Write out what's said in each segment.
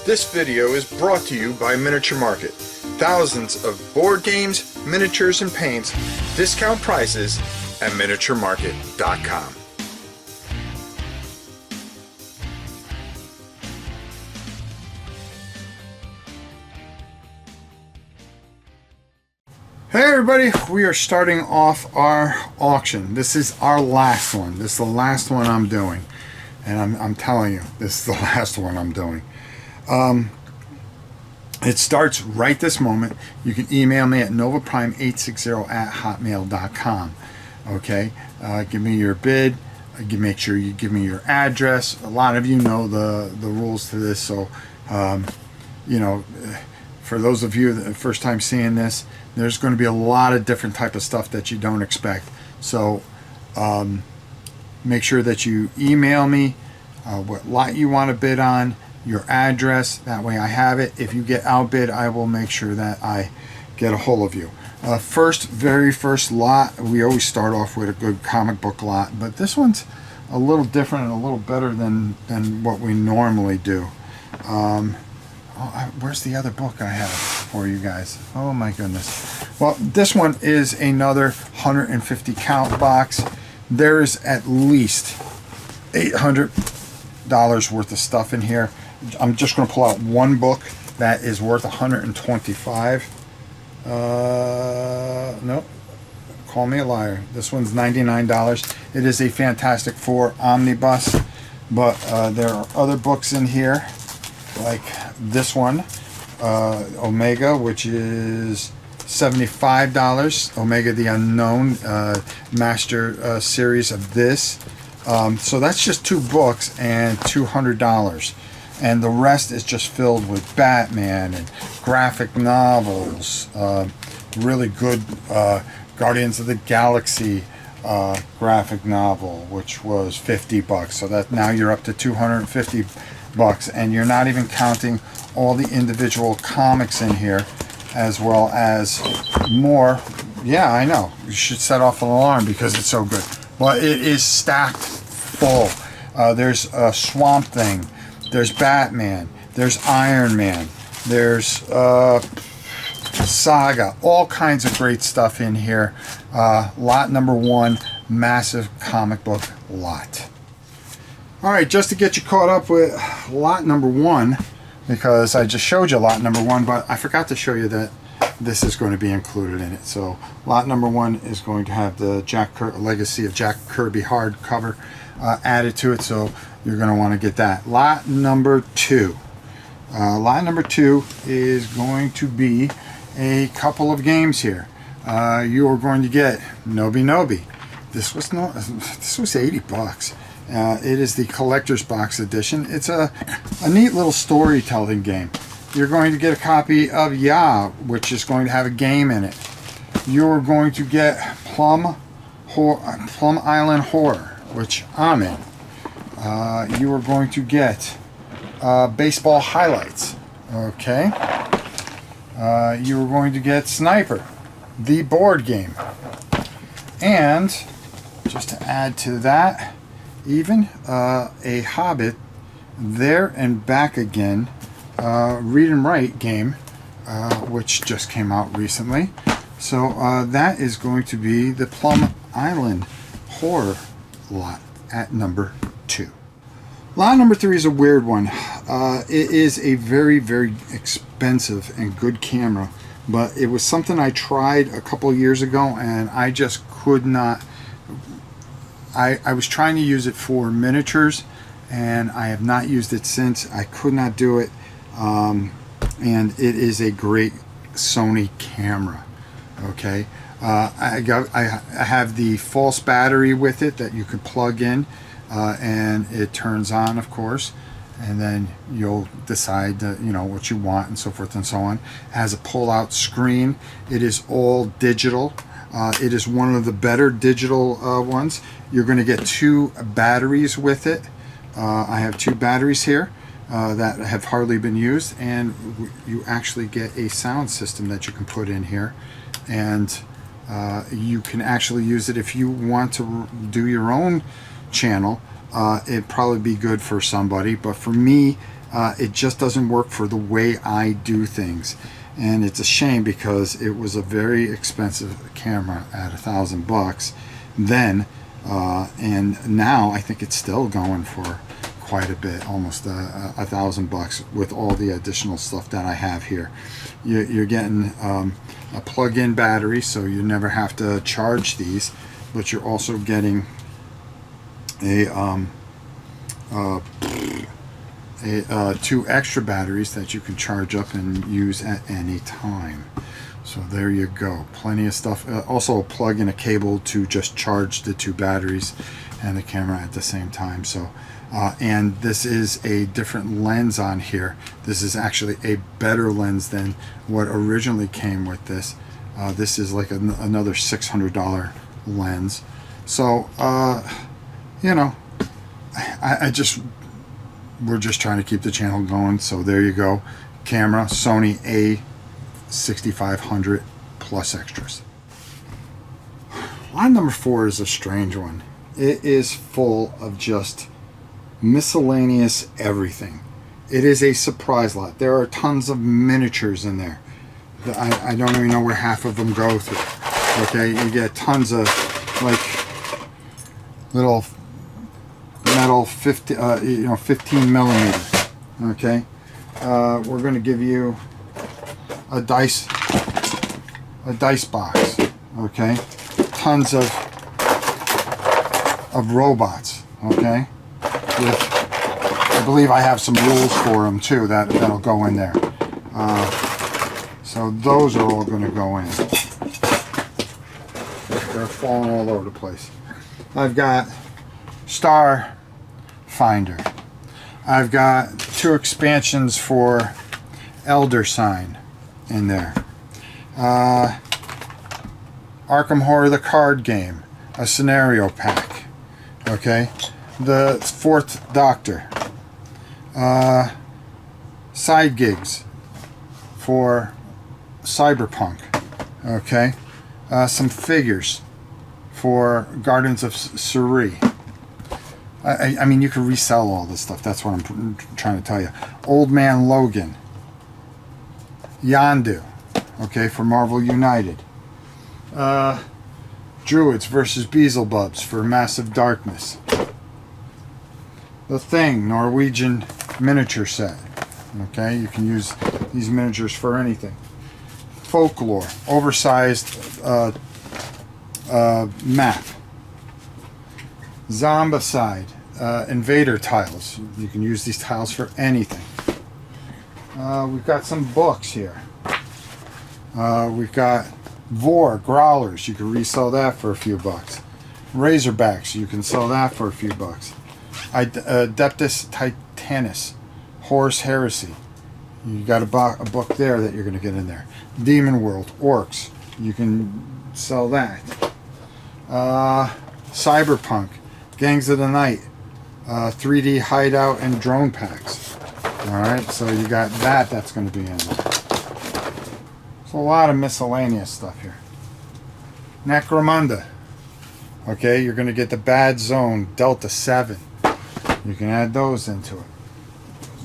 This video is brought to you by Miniature Market. Thousands of board games, miniatures, and paints, discount prices at miniaturemarket.com. Hey everybody, we are starting off our auction. This is our last one. This is the last one I'm doing. And I'm telling you, this is the last one I'm doing. It starts right this moment. You can email me at novaprime860@hotmail.com. Okay, give me your bid. Make sure you give me your address. A lot of you know the rules to this, so you know, for those of you the first time seeing this, there's going to be a lot of different type of stuff that you don't expect. So make sure that you email me what lot you want to bid on, your address. That way I have it. If you get outbid, I will make sure that I get a hold of you. Very first lot, we always start off with a good comic book lot, but this one's a little different and a little better than what we normally do. Where's the other book I have for you guys? Oh my goodness. Well, this one is another 150 count box. There's at least $800 worth of stuff in here. I'm just going to pull out one book that is worth $125. Nope. Call me a liar. This one's $99. It is a Fantastic Four omnibus, but there are other books in here, like this one, Omega, which is $75. Omega the Unknown, master series of this. So that's just two books and $200. And the rest is just filled with Batman and graphic novels, really good Guardians of the Galaxy graphic novel, which was $50. So that now you're up to $250, and you're not even counting all the individual comics in here, as well as more. Yeah, I know. You should set off an alarm because it's so good. Well, it is stacked full. There's a Swamp Thing. There's Batman. There's Iron Man. There's Saga. All kinds of great stuff in here. Lot number one, massive comic book lot. All right, just to get you caught up with lot number one, because I just showed you lot number one, but I forgot to show you that this is going to be included in it. So lot number one is going to have the Legacy of Jack Kirby hardcover added to it, so you're going to want to get that. Lot number two. Lot number two is going to be a couple of games here. You are going to get Nobi Nobi. This was $80. It is the collector's box edition. It's a neat little storytelling game. You're going to get a copy of Ya, which is going to have a game in it. You're going to get Plum Island Horror, which I'm in. You are going to get Baseball Highlights. Okay. You are going to get Sniper, the board game. And just to add to that, even a Hobbit, There and Back Again, read and write game, which just came out recently. So that is going to be the Plum Island Horror lot at number two. Lot number three is a weird one. It is a very, very expensive and good camera, but it was something I tried a couple of years ago and I just could not. I was trying to use it for miniatures and I have not used it since. I could not do it, and it is a great Sony camera. Okay, I have the false battery with it that you could plug in, and it turns on, of course, and then you'll decide what you want and so forth and so on. It has a pull-out screen. It is all digital. It is one of the better digital ones. You're going to get two batteries with it. I have two batteries here that have hardly been used, and you actually get a sound system that you can put in here, and you can actually use it if you want to do your own channel. It'd probably be good for somebody, but for me, It just doesn't work for the way I do things. And it's a shame because it was a very expensive camera at $1,000 then, and now I think it's still going for quite a bit, almost $1,000 with all the additional stuff that I have here. You're getting a plug-in battery, so you never have to charge these, but you're also getting two extra batteries that you can charge up and use at any time. So there you go, plenty of stuff. Also plug in a cable to just charge the two batteries and the camera at the same time. So and this is a different lens on here. This is actually a better lens than what originally came with this. This is like another $600 lens. So you know, we're just trying to keep the channel going. So there you go, camera, Sony A6500 plus extras. Line number 4 is a strange one. It is full of just miscellaneous everything. It is a surprise lot. There are tons of miniatures in there. I don't even know where half of them go through. Okay, you get tons of like little metal 15 millimeter. Okay, we're going to give you a dice box. Okay, tons of robots. Okay, I believe I have some rules for them too that'll go in there. So those are all going to go in. They're falling all over the place. I've got Star Finder. I've got 2 expansions for Elder Sign in there. Arkham Horror the card game, a scenario pack. Okay, the 4th Doctor. Side gigs for Cyberpunk. Okay, some figures for Gardens of Surrey. I mean, you can resell all this stuff. That's what I'm trying to tell you. Old Man Logan. Yondu. Okay, for Marvel United. Druids versus Beelzebubs for Massive Darkness. The Thing, Norwegian miniature set. Okay, you can use these miniatures for anything. Folklore, oversized map. Zombicide, invader tiles. You can use these tiles for anything. We've got some books here. We've got Vor, Growlers. You can resell that for a few bucks. Razorbacks, you can sell that for a few bucks. Adeptus Titanus, Horus Heresy. You got a book there that you're going to get in there. Demon World, Orcs. You can sell that. Cyberpunk, Gangs of the Night, 3D Hideout and Drone Packs. Alright, so you got that. That's going to be in there. So a lot of miscellaneous stuff here. Necromunda. Okay, you're going to get the Bad Zone, Delta 7. You can add those into it.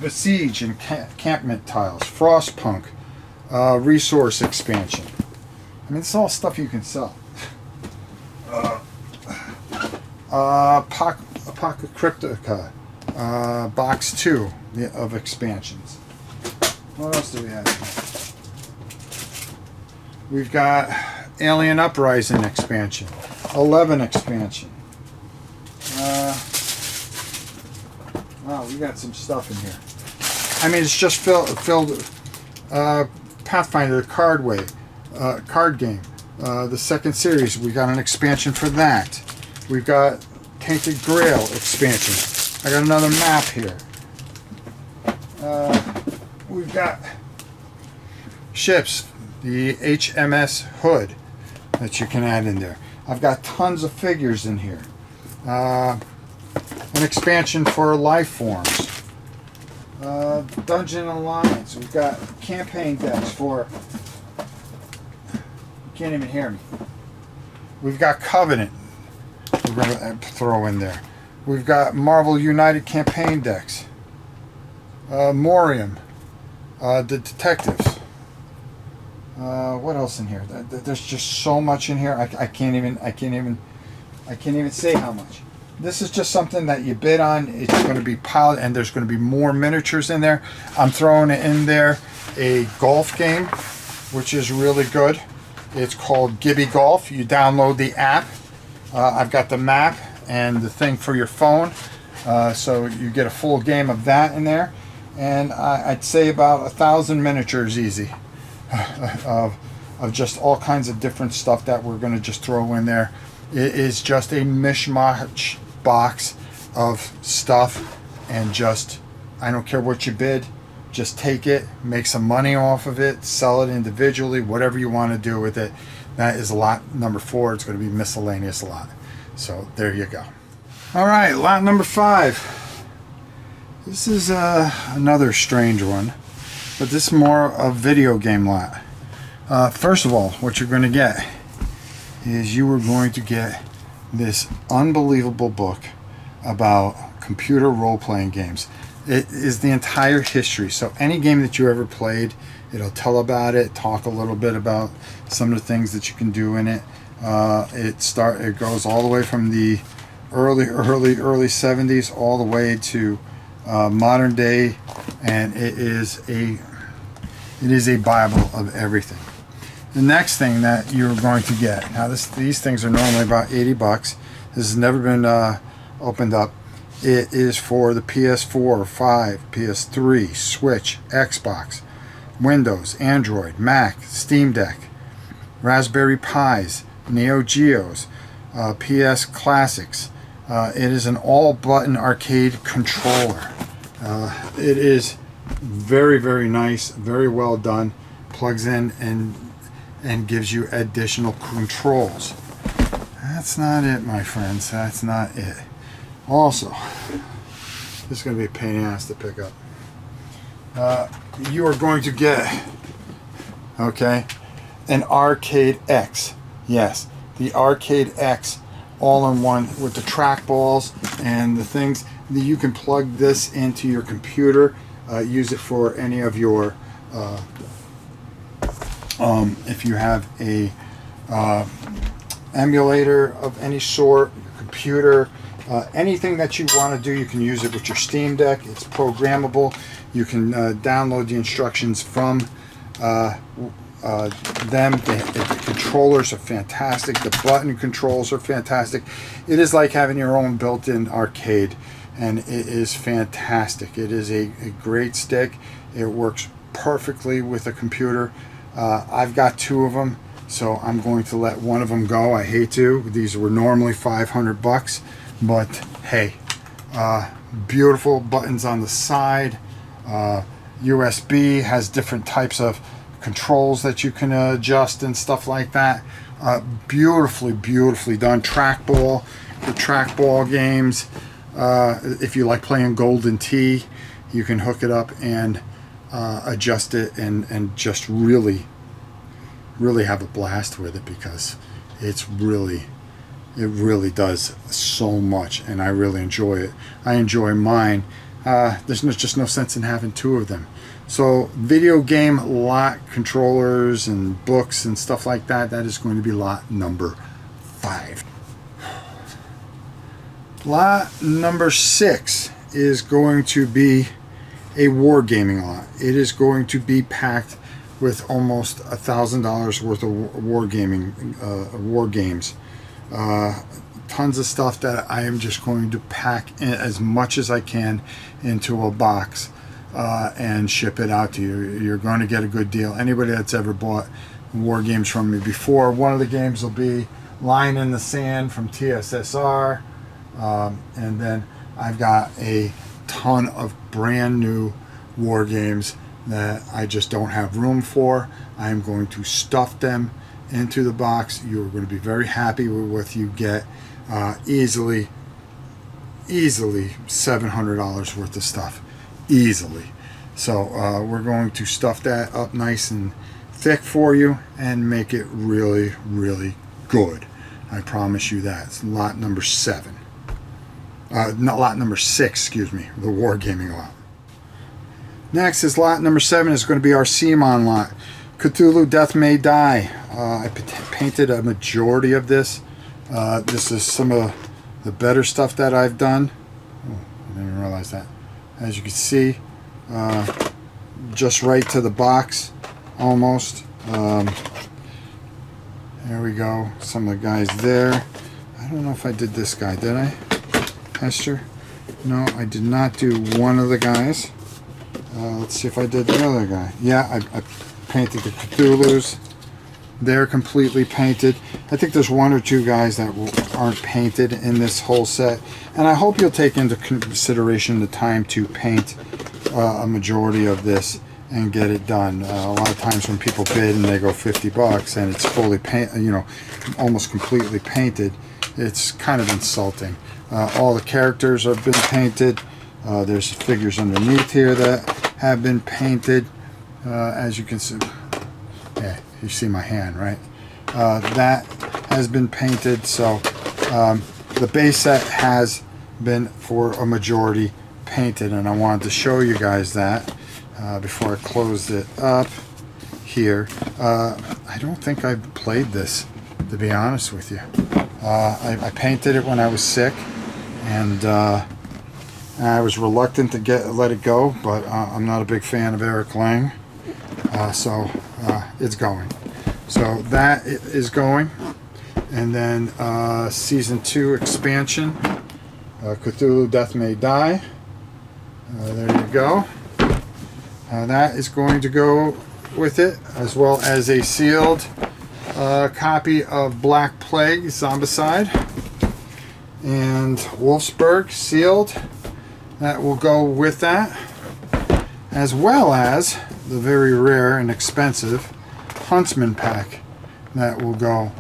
Besiege and Encampment tiles. Frostpunk, resource expansion. I mean, it's all stuff you can sell. Apocalyptica, box 2 of expansions. What else do we have here? We've got Alien Uprising expansion, 11 expansion. Wow, we got some stuff in here. I mean, it's just filled. Pathfinder, the card game. The 2nd series, we got an expansion for that. We've got Tainted Grail expansion. I got another map here. We've got ships, the HMS Hood that you can add in there. I've got tons of figures in here. An expansion for life forms. Dungeon Alliance. We've got campaign decks for... You can't even hear me. We've got Covenant. We're going to throw in there. We've got Marvel United campaign decks. Morium, the detectives. What else in here? There's just so much in here. I can't even say how much. This is just something that you bid on. It's going to be piled, and there's going to be more miniatures in there. I'm throwing in there a golf game, which is really good. It's called Gibby Golf. You download the app. I've got the map and the thing for your phone, so you get a full game of that in there. And I'd say about 1,000 miniatures easy of just all kinds of different stuff that we're going to just throw in there. It is just a mishmash box of stuff, and just, I don't care what you bid, just take it, make some money off of it, sell it individually, whatever you want to do with it. That is lot number 4. It's going to be miscellaneous lot. So there you go. All right, lot number 5. This is another strange one, but this is more a video game lot. First of all, what you're going to get is you are going to get this unbelievable book about computer role-playing games. It is the entire history. So any game that you ever played, it'll tell about it, talk a little bit about some of the things that you can do in it. It goes all the way from the early 70s all the way to modern day, and it is a Bible of everything. The next thing that you're going to get, now these things are normally about 80 bucks. This has never been opened up. It is for the PS4, 5, PS3, Switch, Xbox, Windows, Android, Mac, Steam Deck, Raspberry Pis, Neo Geos, PS Classics. It is an all-button arcade controller. It is very, very nice, very well done. Plugs in and gives you additional controls. That's not it, my friends. That's not it. Also, this is going to be a pain in the ass to pick up. You are going to get, okay, an Arcade X. Yes, the Arcade X, all in one, with the trackballs and the things. You can plug this into your computer, use it for any of your if you have a emulator of any sort, computer, anything that you want to do, you can use it with your Steam Deck. It's programmable. You can download the instructions from them. The controllers are fantastic. The button controls are fantastic. It is like having your own built-in arcade, and it is fantastic. It is a great stick. It works perfectly with a computer. I've got 2 of them, so I'm going to let one of them go. I hate to. These were normally 500 bucks, but hey, beautiful buttons on the side. USB has different types of controls that you can adjust and stuff like that. Beautifully done. Trackball for trackball games. If you like playing Golden Tee, you can hook it up and adjust it and just really have a blast with it, because it really does so much, and I really enjoy it. I enjoy mine. There's just no sense in having 2 of them. So video game lot controllers and books and stuff like that, that is going to be lot number 5. Lot number 6 is going to be a wargaming lot. It is going to be packed with almost $1,000 worth of war games. Tons of stuff that I am just going to pack in as much as I can into a box and ship it out to you. You're going to get a good deal. Anybody that's ever bought war games from me before, one of the games will be Line in the Sand from TSSR, and then I've got a ton of brand new war games that I just don't have room for. I am going to stuff them into the box. You're going to be very happy with what you get. Easily $700 worth of stuff, easily. So we're going to stuff that up nice and thick for you and make it really good. I promise you that. It's lot number 7. Not lot number 6, excuse me, the wargaming lot. Next is lot number 7. Is going to be our CMON lot. Cthulhu Death May Die. I painted a majority of this. This is some of the better stuff that I've done. Oh, I didn't even realize that. As you can see, just right to the box, almost. There we go. Some of the guys there. I don't know if I did this guy. Did I, Hester? No, I did not do one of the guys. Let's see if I did the other guy. Yeah, I painted the Cthulhus. They're completely painted. I think there's one or two guys that aren't painted in this whole set. And I hope you'll take into consideration the time to paint a majority of this and get it done. A lot of times when people bid and they go $50 and it's fully painted, you know, almost completely painted, it's kind of insulting. All the characters have been painted. There's figures underneath here that have been painted. As you can see, yeah, you see my hand, right? That has been painted. So the base set has been, for a majority, painted, and I wanted to show you guys that before I closed it up here. I don't think I've played this, to be honest with you. I painted it when I was sick, and I was reluctant to let it go, but I'm not a big fan of Eric Lang, so it's going. So that is going, and then Season 2 expansion, Cthulhu Death May Die. There you go. That is going to go with it, as well as a sealed copy of Black Plague Zombicide and Wolfsburg sealed. That will go with that, as well as the very rare and expensive Huntsman pack that will go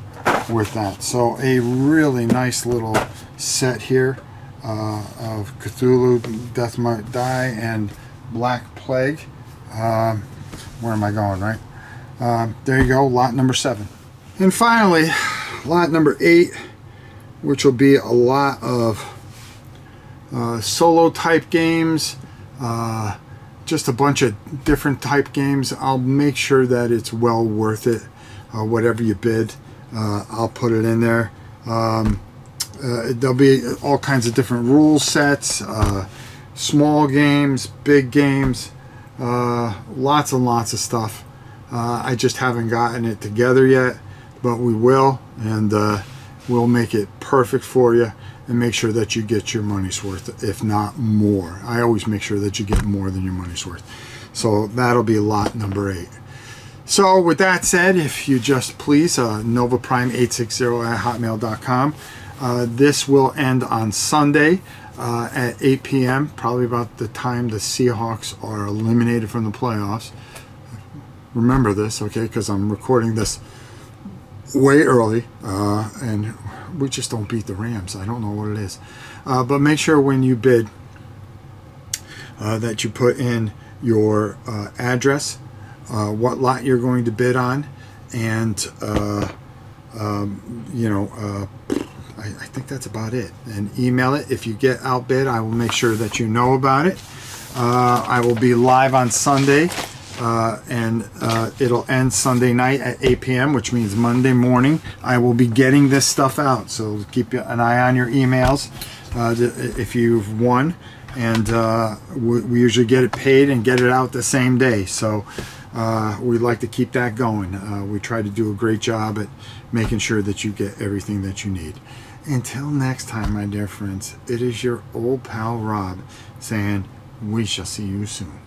with that. So a really nice little set here of Cthulhu Death Might Die and Black Plague. Where am I going, right? There you go, lot number 7. And finally, lot number 8, which will be a lot of solo type games, just a bunch of different type games. I'll make sure that it's well worth it. Whatever you bid, I'll put it in there. There'll be all kinds of different rule sets, small games, big games, lots and lots of stuff. I just haven't gotten it together yet, but we will, and we'll make it perfect for you and make sure that you get your money's worth, if not more. I always make sure that you get more than your money's worth. So that'll be lot number 8. So with that said, if you just please, novaprime860@hotmail.com. This will end on Sunday at 8 p.m., probably about the time the Seahawks are eliminated from the playoffs. Remember this, okay, because I'm recording this way early, and we just don't beat the Rams. I don't know what it is. But make sure when you bid that you put in your address, what lot you're going to bid on, and I think that's about it. And email it. If you get outbid, I will make sure that you know about it. I will be live on Sunday, and it'll end Sunday night at 8 p.m., which means Monday morning I will be getting this stuff out. So keep an eye on your emails if you've won. And we usually get it paid and get it out the same day. So we'd like to keep that going. We try to do a great job at making sure that you get everything that you need. Until next time, my dear friends, it is your old pal Rob saying we shall see you soon.